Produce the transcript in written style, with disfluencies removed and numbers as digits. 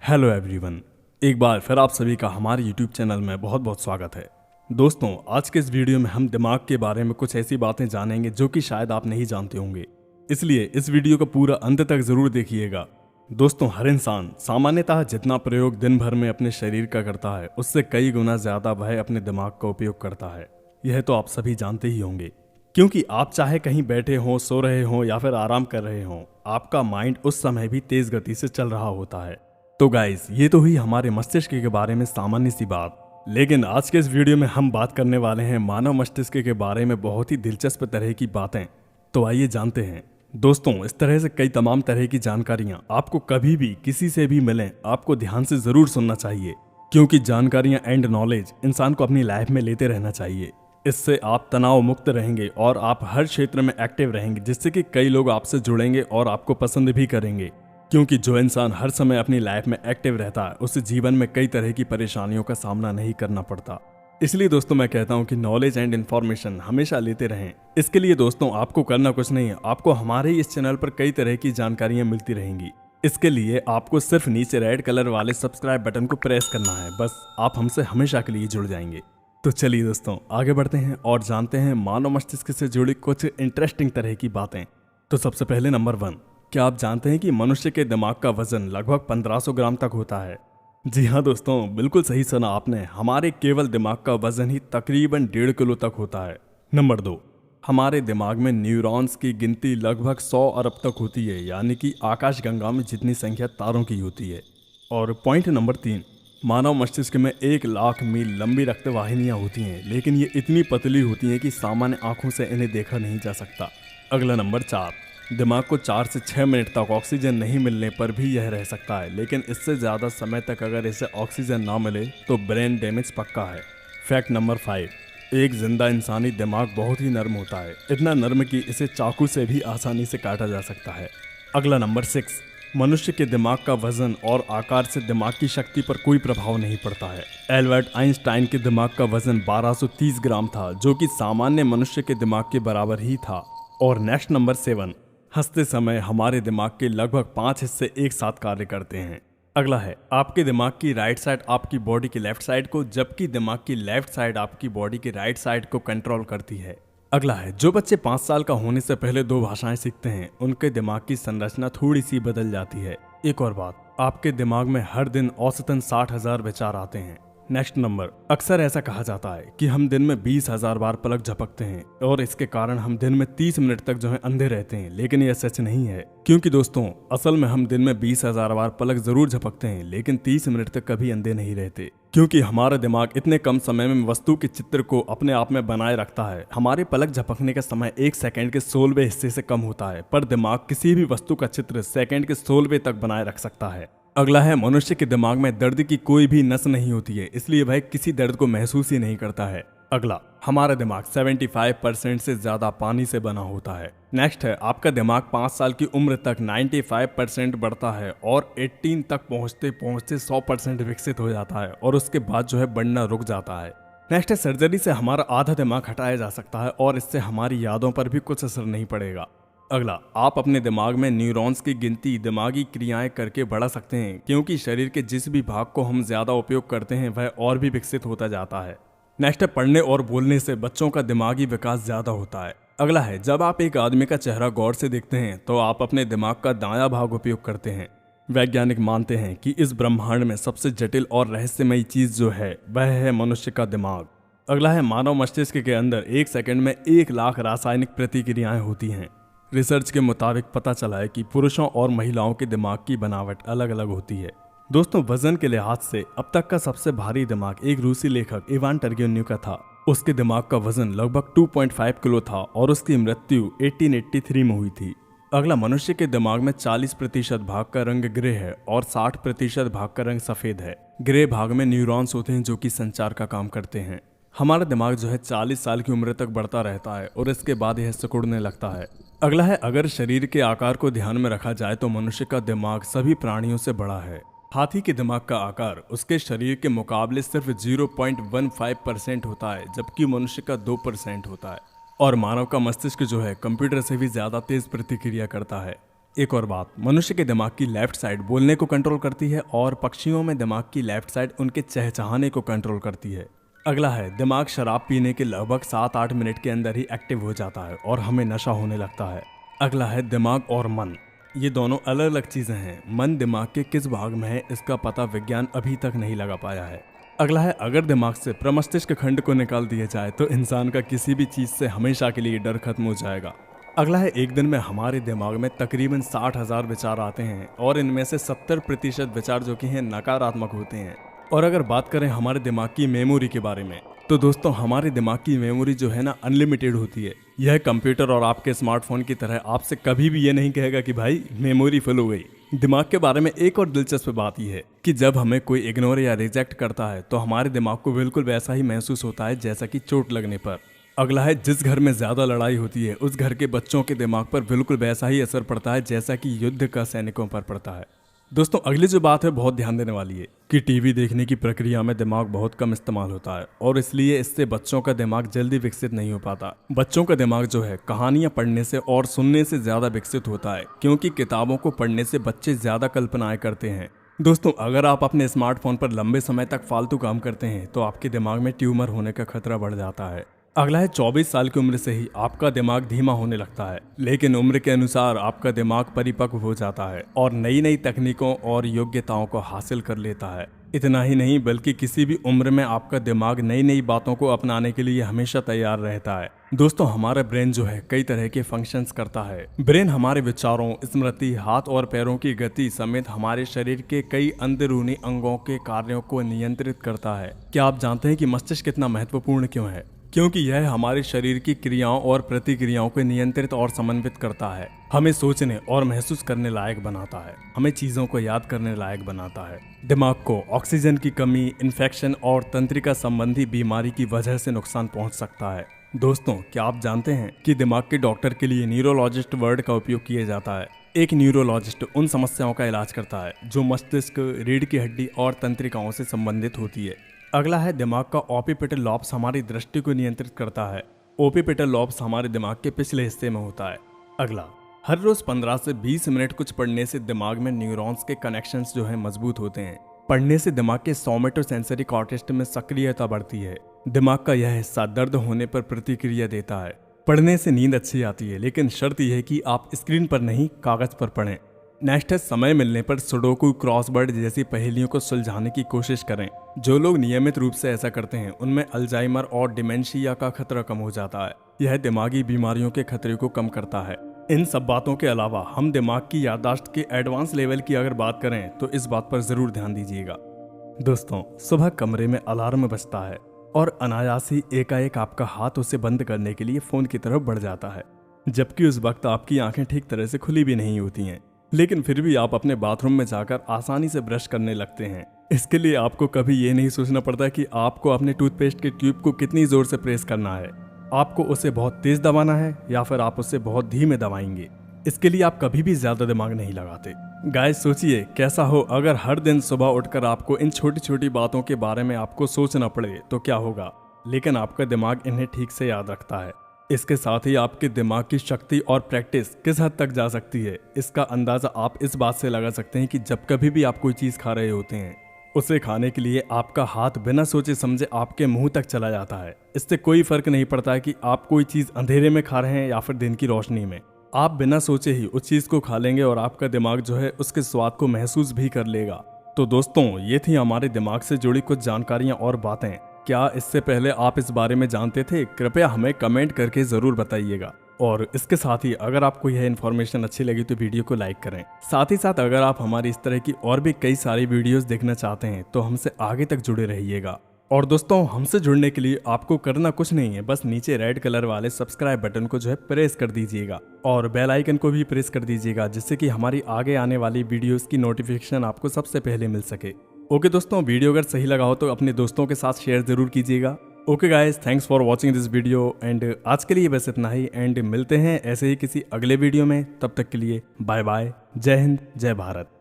Hello everyone, एक बार फिर आप सभी का हमारे यूट्यूब चैनल में बहुत बहुत स्वागत है। दोस्तों, आज के इस वीडियो में हम दिमाग के बारे में कुछ ऐसी बातें जानेंगे जो कि शायद आप नहीं जानते होंगे, इसलिए इस वीडियो को पूरा अंत तक जरूर देखिएगा। दोस्तों, हर इंसान सामान्यतः जितना प्रयोग दिन भर में अपने शरीर का करता है उससे कई गुना ज्यादा वह अपने दिमाग का उपयोग करता है। यह तो आप सभी जानते ही होंगे, क्योंकि आप चाहे कहीं बैठे हों, सो रहे हों या फिर आराम कर रहे हों, आपका माइंड उस समय भी तेज गति से चल रहा होता है। तो गाइस, ये तो हुई हमारे मस्तिष्क के बारे में सामान्य सी बात, लेकिन आज के इस वीडियो में हम बात करने वाले हैं मानव मस्तिष्क के बारे में बहुत ही दिलचस्प तरह की बातें। तो आइए जानते हैं। दोस्तों, इस तरह से कई तमाम तरह की जानकारियां आपको कभी भी किसी से भी मिलें, आपको ध्यान से जरूर सुनना चाहिए, क्योंकि जानकारियां एंड नॉलेज इंसान को अपनी लाइफ में लेते रहना चाहिए। इससे आप तनाव मुक्त रहेंगे और आप हर क्षेत्र में एक्टिव रहेंगे, जिससे कि कई लोग आपसे जुड़ेंगे और आपको पसंद भी करेंगे। क्योंकि जो इंसान हर समय अपनी लाइफ में एक्टिव रहता है उसे जीवन में कई तरह की परेशानियों का सामना नहीं करना पड़ता। इसलिए दोस्तों, मैं कहता हूं कि नॉलेज एंड इन्फॉर्मेशन हमेशा लेते रहें। इसके लिए दोस्तों आपको करना कुछ नहीं है, आपको हमारे इस चैनल पर कई तरह की जानकारियां मिलती रहेंगी। इसके लिए आपको सिर्फ नीचे रेड कलर वाले सब्सक्राइब बटन को प्रेस करना है, बस आप हमसे हमेशा के लिए जुड़ जाएंगे। तो चलिए दोस्तों, आगे बढ़ते हैं और जानते हैं मानव मस्तिष्क से जुड़ी कुछ इंटरेस्टिंग तरह की बातें। तो सबसे पहले नंबर 1, क्या आप जानते हैं कि मनुष्य के दिमाग का वजन लगभग 1500 ग्राम तक होता है? जी हाँ दोस्तों, बिल्कुल सही सुना आपने। हमारे केवल दिमाग का वजन ही तकरीबन 1.5 किलो तक होता है। नंबर 2, हमारे दिमाग में न्यूरॉन्स की गिनती लगभग 100 अरब तक होती है, यानी कि आकाशगंगा में जितनी संख्या तारों की होती है। और पॉइंट नंबर 3, मानव मस्तिष्क में 1 लाख मील लंबी रक्तवाहिनियां होती हैं, लेकिन ये इतनी पतली होती हैं कि सामान्य आंखों से इन्हें देखा नहीं जा सकता। अगला नंबर 4, दिमाग को 4 से 6 मिनट तक ऑक्सीजन नहीं मिलने पर भी यह रह सकता है, लेकिन इससे ज़्यादा समय तक अगर इसे ऑक्सीजन ना मिले तो ब्रेन डैमेज पक्का है। फैक्ट नंबर 5, एक जिंदा इंसानी दिमाग बहुत ही नर्म होता है, इतना नर्म कि इसे चाकू से भी आसानी से काटा जा सकता है। अगला नंबर 6, मनुष्य के दिमाग का वजन और आकार से दिमाग की शक्ति पर कोई प्रभाव नहीं पड़ता है। एल्बर्ट आइंस्टाइन के दिमाग का वजन 1230 ग्राम था, जो कि सामान्य मनुष्य के दिमाग के बराबर ही था। और नेक्स्ट नंबर 7, हंसते समय हमारे दिमाग के लगभग 5 हिस्से एक साथ कार्य करते हैं। अगला है, आपके दिमाग की राइट साइड आपकी बॉडी की लेफ्ट साइड को, जबकि दिमाग की लेफ्ट साइड आपकी बॉडी की राइट साइड को कंट्रोल करती है। अगला है, जो बच्चे 5 साल का होने से पहले 2 भाषाएं सीखते हैं उनके दिमाग की संरचना थोड़ी सी बदल जाती है। एक और बात, आपके दिमाग में हर दिन औसतन 60,000 विचार आते हैं। नेक्स्ट नंबर, अक्सर ऐसा कहा जाता है कि हम दिन में 20,000 बार पलक झपकते हैं और इसके कारण हम दिन में 30 मिनट तक जो है अंधे रहते हैं, लेकिन यह सच नहीं है। क्योंकि दोस्तों, असल में हम दिन में 20,000 बार पलक जरूर झपकते हैं, लेकिन 30 मिनट तक कभी अंधे नहीं रहते, क्योंकि हमारा दिमाग इतने कम समय में वस्तु के चित्र को अपने आप में बनाए रखता है। हमारे पलक झपकने का समय 1 सेकंड के 16वें हिस्से से कम होता है, पर दिमाग किसी भी वस्तु का चित्र सेकंड के 16वें तक बनाए रख सकता है। अगला है, मनुष्य के दिमाग में दर्द की कोई भी नस नहीं होती है, इसलिए वह किसी दर्द को महसूस ही नहीं करता है। अगला, हमारा दिमाग 75% से ज्यादा पानी से बना होता है। नेक्स्ट है, आपका दिमाग 5 साल की उम्र तक 95% बढ़ता है और 18 तक पहुंचते पहुंचते 100% विकसित हो जाता है और उसके बाद जो है बढ़ना रुक जाता है। नेक्स्ट है, सर्जरी से हमारा आधा दिमाग हटाया जा सकता है और इससे हमारी यादों पर भी कुछ असर नहीं पड़ेगा। अगला, आप अपने दिमाग में न्यूरॉन्स की गिनती दिमागी क्रियाएं करके बढ़ा सकते हैं, क्योंकि शरीर के जिस भी भाग को हम ज्यादा उपयोग करते हैं वह और भी विकसित होता जाता है। नेक्स्ट है, पढ़ने और बोलने से बच्चों का दिमागी विकास ज्यादा होता है। अगला है, जब आप एक आदमी का चेहरा गौर से देखते हैं तो आप अपने दिमाग का दायां भाग उपयोग करते हैं। वैज्ञानिक मानते हैं कि इस ब्रह्मांड में सबसे जटिल और रहस्यमयी चीज जो है वह है मनुष्य का दिमाग। अगला है, मानव मस्तिष्क के अंदर 1 सेकंड में 1 लाख रासायनिक प्रतिक्रियाएं होती हैं। रिसर्च के मुताबिक पता चला है कि पुरुषों और महिलाओं के दिमाग की बनावट अलग अलग होती है। दोस्तों, वजन के लिहाज से अब तक का सबसे भारी दिमाग एक रूसी लेखक इवान टर्गेन्यू का था। उसके दिमाग का वजन लगभग 2.5 किलो था और उसकी मृत्यु 1883 में हुई थी। अगला, मनुष्य के दिमाग में 40% भाग का रंग ग्रे है और 60% भाग का रंग सफेद है। ग्रे भाग में न्यूरॉन्स होते हैं जो कि संचार का काम करते हैं। हमारा दिमाग जो है 40 साल की उम्र तक बढ़ता रहता है और इसके बाद यह सिकुड़ने लगता है। अगला है, अगर शरीर के आकार को ध्यान में रखा जाए तो मनुष्य का दिमाग सभी प्राणियों से बड़ा है। हाथी के दिमाग का आकार उसके शरीर के मुकाबले सिर्फ 0.15% होता है, जबकि मनुष्य का 2% होता है। और मानव का मस्तिष्क जो है कंप्यूटर से भी ज्यादा तेज प्रतिक्रिया करता है। एक और बात, मनुष्य के दिमाग की लेफ्ट साइड बोलने को कंट्रोल करती है और पक्षियों में दिमाग की लेफ्ट साइड उनके चहचहाने को कंट्रोल करती है। अगला है, दिमाग शराब पीने के लगभग 7-8 मिनट के अंदर ही एक्टिव हो जाता है और हमें नशा होने लगता है। अगला है, दिमाग और मन। ये दोनों अलग अलग चीजें हैं। मन दिमाग के किस भाग में है इसका पता विज्ञान अभी तक नहीं लगा पाया है। अगला है, अगर दिमाग से प्रमस्तिष्क खंड को निकाल दिया जाए तो इंसान का किसी भी चीज से हमेशा के लिए डर खत्म हो जाएगा। अगला है, एक दिन में हमारे दिमाग में तकरीबन 60,000 विचार आते हैं और इनमें से 70% विचार जो कि हैं नकारात्मक होते हैं। और अगर बात करें हमारे दिमाग की मेमोरी के बारे में, तो दोस्तों हमारे दिमाग की मेमोरी जो है ना अनलिमिटेड होती है। यह कंप्यूटर और आपके स्मार्टफोन की तरह आपसे कभी भी ये नहीं कहेगा कि भाई मेमोरी फुल हो गई। दिमाग के बारे में एक और दिलचस्प बात यह है कि जब हमें कोई इग्नोर या रिजेक्ट करता है तो हमारे दिमाग को बिल्कुल वैसा ही महसूस होता है जैसा कि चोट लगने पर। अगला है, जिस घर में ज्यादा लड़ाई होती है उस घर के बच्चों के दिमाग पर बिल्कुल वैसा ही असर पड़ता है जैसा कि युद्ध का सैनिकों पर पड़ता है। दोस्तों अगली जो बात है बहुत ध्यान देने वाली है कि टीवी देखने की प्रक्रिया में दिमाग बहुत कम इस्तेमाल होता है और इसलिए इससे बच्चों का दिमाग जल्दी विकसित नहीं हो पाता। बच्चों का दिमाग जो है कहानियां पढ़ने से और सुनने से ज्यादा विकसित होता है, क्योंकि किताबों को पढ़ने से बच्चे ज्यादा कल्पनाएं करते हैं। दोस्तों अगर आप अपने स्मार्टफोन पर लंबे समय तक फालतू काम करते हैं तो आपके दिमाग में ट्यूमर होने का खतरा बढ़ जाता है। अगला है, 24 साल की उम्र से ही आपका दिमाग धीमा होने लगता है, लेकिन उम्र के अनुसार आपका दिमाग परिपक्व हो जाता है और नई नई तकनीकों और योग्यताओं को हासिल कर लेता है। इतना ही नहीं बल्कि किसी भी उम्र में आपका दिमाग नई नई बातों को अपनाने के लिए हमेशा तैयार रहता है। दोस्तों हमारा ब्रेन जो है कई तरह के फंक्शंस करता है। ब्रेन हमारे विचारों, स्मृति, हाथ और पैरों की गति समेत हमारे शरीर के कई अंदरूनी अंगों के कार्यों को नियंत्रित करता है। क्या आप जानते हैं कि मस्तिष्क कितना महत्वपूर्ण क्यों है? क्योंकि यह हमारे शरीर की क्रियाओं और प्रतिक्रियाओं को नियंत्रित और समन्वित करता है, हमें सोचने और महसूस करने लायक बनाता है, हमें चीजों को याद करने लायक बनाता है। दिमाग को ऑक्सीजन की कमी, इन्फेक्शन और तंत्रिका संबंधी बीमारी की वजह से नुकसान पहुंच सकता है। दोस्तों क्या आप जानते हैं कि दिमाग के डॉक्टर के लिए न्यूरोलॉजिस्ट वर्ड का उपयोग किया जाता है। एक न्यूरोलॉजिस्ट उन समस्याओं का इलाज करता है जो मस्तिष्क, रीढ़ की हड्डी और तंत्रिकाओं से संबंधित होती है। अगला है, दिमाग का ओपिपिटल लॉब्स हमारी दृष्टि को नियंत्रित करता है। ओपिपिटल लॉब्स हमारे दिमाग के पिछले हिस्से में होता है। अगला, हर रोज 15 से 20 मिनट कुछ पढ़ने से दिमाग में न्यूरॉन्स के कनेक्शंस जो हैं मजबूत होते हैं। पढ़ने से दिमाग के सोमेटोसेंसरी कॉर्टेक्स में सक्रियता बढ़ती है। दिमाग का यह हिस्सा दर्द होने पर प्रतिक्रिया देता है। पढ़ने से नींद अच्छी आती है, लेकिन शर्त यह है कि आप स्क्रीन पर नहीं कागज पर पढ़ें। नेक्स्ट है, समय मिलने पर सुडोकू, क्रॉसवर्ड जैसी पहेलियों को सुलझाने की कोशिश करें। जो लोग नियमित रूप से ऐसा करते हैं उनमें अल्जाइमर और डिमेंशिया का खतरा कम हो जाता है। यह दिमागी बीमारियों के खतरे को कम करता है। इन सब बातों के अलावा हम दिमाग की याददाश्त के एडवांस लेवल की अगर बात करें तो इस बात पर जरूर ध्यान दीजिएगा। दोस्तों सुबह कमरे में अलार्म बजता है और अनायास ही एकाएक आपका हाथ उसे बंद करने के लिए फोन की तरफ बढ़ जाता है, जबकि उस वक्त आपकी आंखें ठीक तरह से खुली भी नहीं होती हैं, लेकिन फिर भी आप अपने बाथरूम में जाकर आसानी से ब्रश करने लगते हैं। इसके लिए आपको कभी ये नहीं सोचना पड़ता कि आपको अपने टूथपेस्ट के ट्यूब को कितनी जोर से प्रेस करना है। आपको उसे बहुत तेज दबाना है या फिर आप उसे बहुत धीमे दबाएंगे। इसके लिए आप कभी भी ज्यादा दिमाग नहीं लगाते। गाइस सोचिए कैसा हो अगर हर दिन सुबह उठकर आपको इन छोटी छोटी बातों के बारे में आपको सोचना पड़े तो क्या होगा, लेकिन आपका दिमाग इन्हें ठीक से याद रखता है। इसके साथ ही आपके दिमाग की शक्ति और प्रैक्टिस किस हद तक जा सकती है इसका अंदाजा आप इस बात से लगा सकते हैं कि जब कभी भी आप कोई चीज खा रहे होते हैं उसे खाने के लिए आपका हाथ बिना सोचे समझे आपके मुंह तक चला जाता है। इससे कोई फर्क नहीं पड़ता है कि आप कोई चीज अंधेरे में खा रहे हैं या फिर दिन की रोशनी में, आप बिना सोचे ही उस चीज को खा लेंगे और आपका दिमाग जो है उसके स्वाद को महसूस भी कर लेगा। तो दोस्तों ये थी हमारे दिमाग से जुड़ी कुछ जानकारियां और बातें। क्या इससे पहले आप इस बारे में जानते थे? कृपया हमें कमेंट करके जरूर बताइएगा। और इसके साथ ही अगर आपको यह इन्फॉर्मेशन अच्छी लगी तो वीडियो को लाइक करें। साथ ही साथ अगर आप हमारी इस तरह की और भी कई सारी वीडियोस देखना चाहते हैं तो हमसे आगे तक जुड़े रहिएगा। और दोस्तों हमसे जुड़ने के लिए आपको करना कुछ नहीं है, बस नीचे रेड कलर वाले सब्सक्राइब बटन को जो है प्रेस कर दीजिएगा और बेल आइकन को भी प्रेस कर दीजिएगा, जिससे कि हमारी आगे आने वाली वीडियोस की नोटिफिकेशन आपको सबसे पहले मिल सके। ओके दोस्तों, वीडियो अगर सही लगा हो तो अपने दोस्तों के साथ शेयर जरूर कीजिएगा। Okay guys, thanks for watching this video and आज के लिए बस इतना ही एंड मिलते हैं ऐसे ही किसी अगले वीडियो में। तब तक के लिए बाय बाय, जय हिंद, जय भारत।